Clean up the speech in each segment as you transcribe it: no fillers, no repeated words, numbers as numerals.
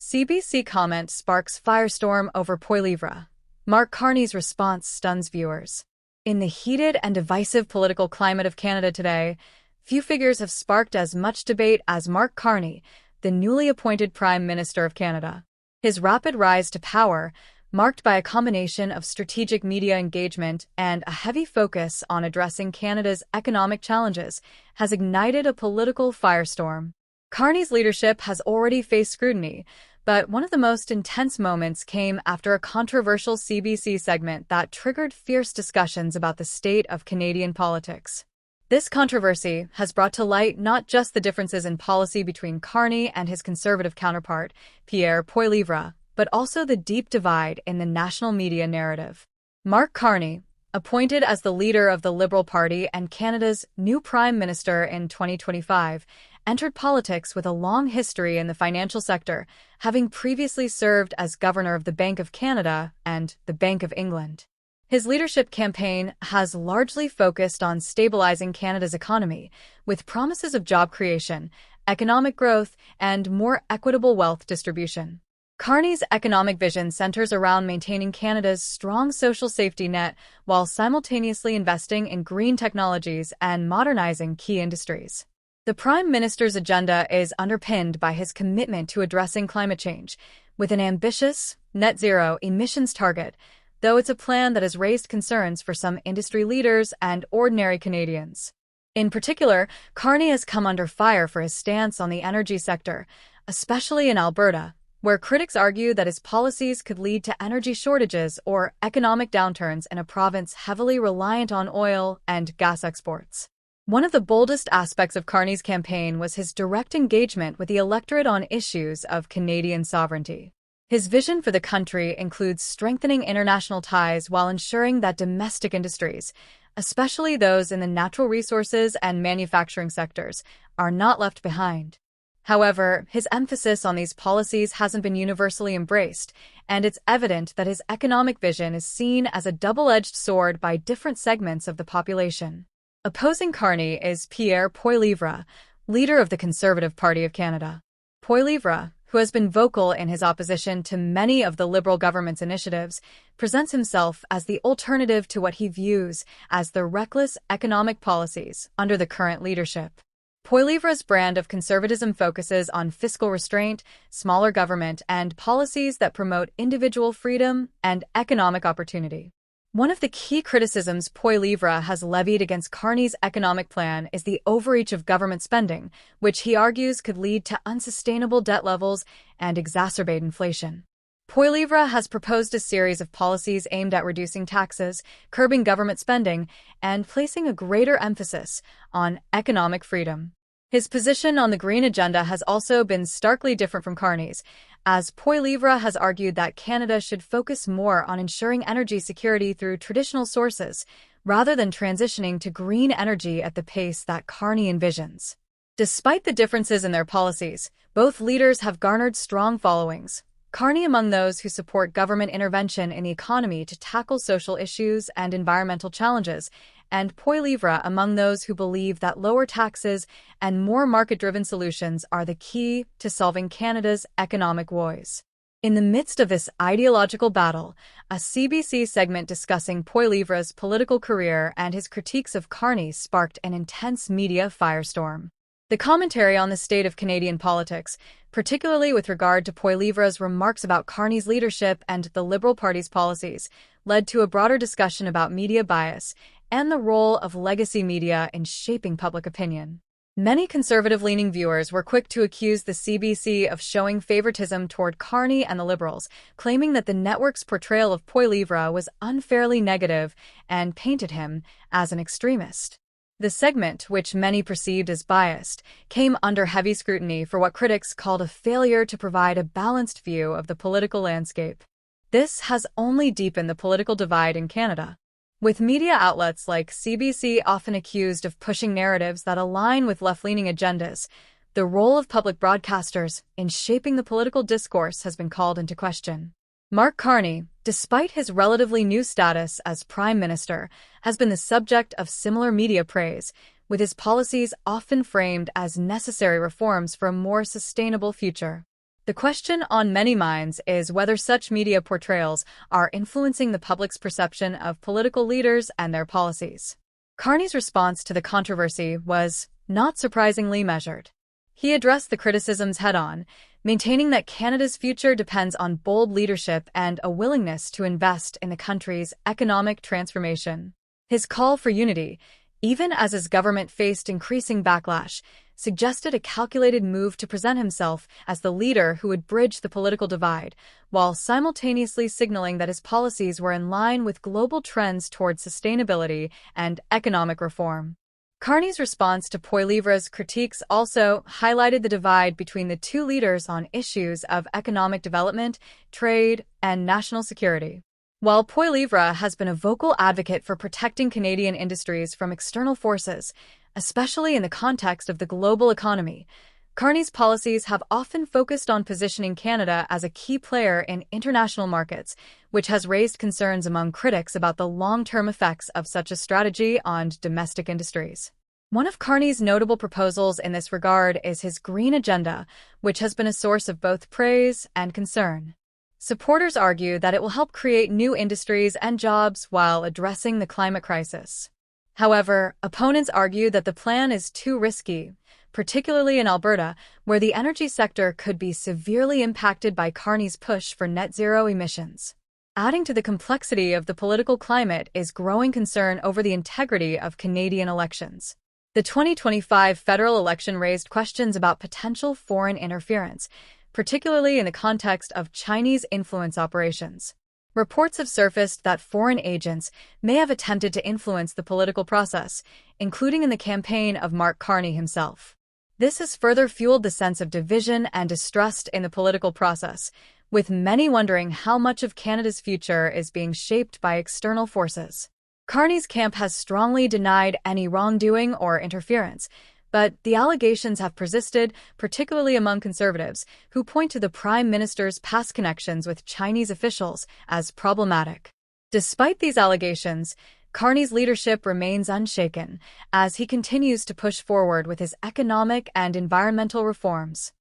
CBC comment sparks firestorm over Poilievre. Mark Carney's response stuns viewers. In the heated and divisive political climate of Canada today, few figures have sparked as much debate as Mark Carney, the newly appointed Prime Minister of Canada. His rapid rise to power, marked by a combination of strategic media engagement and a heavy focus on addressing Canada's economic challenges, has ignited a political firestorm. Carney's leadership has already faced scrutiny, but one of the most intense moments came after a controversial CBC segment that triggered fierce discussions about the state of Canadian politics. This controversy has brought to light not just the differences in policy between Carney and his Conservative counterpart, Pierre Poilievre, but also the deep divide in the national media narrative. Mark Carney, appointed as the leader of the Liberal Party and Canada's new Prime Minister in 2025, entered politics with a long history in the financial sector, having previously served as Governor of the Bank of Canada and the Bank of England. His leadership campaign has largely focused on stabilizing Canada's economy, with promises of job creation, economic growth, and more equitable wealth distribution. Carney's economic vision centers around maintaining Canada's strong social safety net while simultaneously investing in green technologies and modernizing key industries. The Prime Minister's agenda is underpinned by his commitment to addressing climate change, with an ambitious, net-zero emissions target, though it's a plan that has raised concerns for some industry leaders and ordinary Canadians. In particular, Carney has come under fire for his stance on the energy sector, especially in Alberta, where critics argue that his policies could lead to energy shortages or economic downturns in a province heavily reliant on oil and gas exports. One of the boldest aspects of Carney's campaign was his direct engagement with the electorate on issues of Canadian sovereignty. His vision for the country includes strengthening international ties while ensuring that domestic industries, especially those in the natural resources and manufacturing sectors, are not left behind. However, his emphasis on these policies hasn't been universally embraced, and it's evident that his economic vision is seen as a double-edged sword by different segments of the population. Opposing Carney is Pierre Poilievre, leader of the Conservative Party of Canada. Poilievre, who has been vocal in his opposition to many of the Liberal government's initiatives, presents himself as the alternative to what he views as the reckless economic policies under the current leadership. Poilievre's brand of conservatism focuses on fiscal restraint, smaller government, and policies that promote individual freedom and economic opportunity. One of the key criticisms Poilievre has levied against Carney's economic plan is the overreach of government spending, which he argues could lead to unsustainable debt levels and exacerbate inflation. Poilievre has proposed a series of policies aimed at reducing taxes, curbing government spending, and placing a greater emphasis on economic freedom. His position on the green agenda has also been starkly different from Carney's, as Poilievre has argued that Canada should focus more on ensuring energy security through traditional sources, rather than transitioning to green energy at the pace that Carney envisions. Despite the differences in their policies, both leaders have garnered strong followings. Carney among those who support government intervention in the economy to tackle social issues and environmental challenges, and Poilievre among those who believe that lower taxes and more market-driven solutions are the key to solving Canada's economic woes. In the midst of this ideological battle, a CBC segment discussing Poilievre's political career and his critiques of Carney sparked an intense media firestorm. The commentary on the state of Canadian politics, particularly with regard to Poilievre's remarks about Carney's leadership and the Liberal Party's policies, led to a broader discussion about media bias and the role of legacy media in shaping public opinion. Many conservative-leaning viewers were quick to accuse the CBC of showing favoritism toward Carney and the Liberals, claiming that the network's portrayal of Poilievre was unfairly negative and painted him as an extremist. The segment, which many perceived as biased, came under heavy scrutiny for what critics called a failure to provide a balanced view of the political landscape. This has only deepened the political divide in Canada, with media outlets like CBC often accused of pushing narratives that align with left-leaning agendas. The role of public broadcasters in shaping the political discourse has been called into question. Mark Carney, despite his relatively new status as Prime Minister, has been the subject of similar media praise, with his policies often framed as necessary reforms for a more sustainable future. The question on many minds is whether such media portrayals are influencing the public's perception of political leaders and their policies. Carney's response to the controversy was, not surprisingly, measured. He addressed the criticisms head-on, maintaining that Canada's future depends on bold leadership and a willingness to invest in the country's economic transformation. His call for unity, even as his government faced increasing backlash, suggested a calculated move to present himself as the leader who would bridge the political divide, while simultaneously signaling that his policies were in line with global trends toward sustainability and economic reform. Carney's response to Poilievre's critiques also highlighted the divide between the two leaders on issues of economic development, trade, and national security. While Poilievre has been a vocal advocate for protecting Canadian industries from external forces, especially in the context of the global economy, Carney's policies have often focused on positioning Canada as a key player in international markets, which has raised concerns among critics about the long-term effects of such a strategy on domestic industries. One of Carney's notable proposals in this regard is his green agenda, which has been a source of both praise and concern. Supporters argue that it will help create new industries and jobs while addressing the climate crisis. However, opponents argue that the plan is too risky, particularly in Alberta, where the energy sector could be severely impacted by Carney's push for net-zero emissions. Adding to the complexity of the political climate is growing concern over the integrity of Canadian elections. The 2025 federal election raised questions about potential foreign interference, particularly in the context of Chinese influence operations. Reports have surfaced that foreign agents may have attempted to influence the political process, including in the campaign of Mark Carney himself. This has further fueled the sense of division and distrust in the political process, with many wondering how much of Canada's future is being shaped by external forces. Carney's camp has strongly denied any wrongdoing or interference, but the allegations have persisted, particularly among Conservatives, who point to the Prime Minister's past connections with Chinese officials as problematic. Despite these allegations, Carney's leadership remains unshaken as he continues to push forward with his economic and environmental reforms.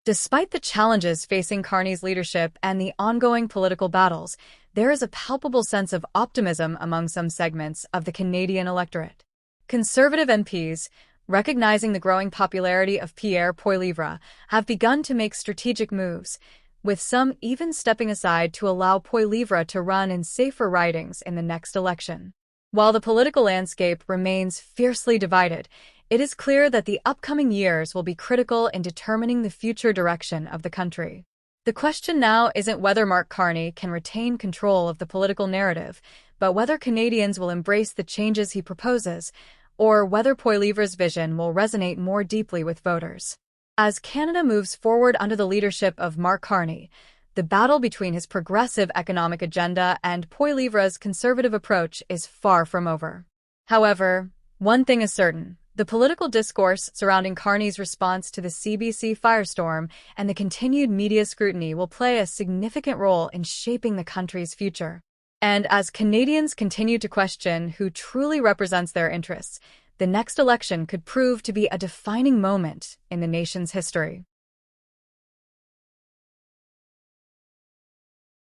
Despite the challenges facing Carney's leadership and the ongoing political battles, there is a palpable sense of optimism among some segments of the Canadian electorate. Conservative MPs, recognizing the growing popularity of Pierre Poilievre, have begun to make strategic moves, with some even stepping aside to allow Poilievre to run in safer ridings in the next election. While the political landscape remains fiercely divided, it is clear that the upcoming years will be critical in determining the future direction of the country. The question now isn't whether Mark Carney can retain control of the political narrative, but whether Canadians will embrace the changes he proposes, or whether Poilievre's vision will resonate more deeply with voters. As Canada moves forward under the leadership of Mark Carney, the battle between his progressive economic agenda and Poilievre's conservative approach is far from over. However, one thing is certain: the political discourse surrounding Carney's response to the CBC Firestorm and the continued media scrutiny will play a significant role in shaping the country's future. And as Canadians continue to question who truly represents their interests, the next election could prove to be a defining moment in the nation's history.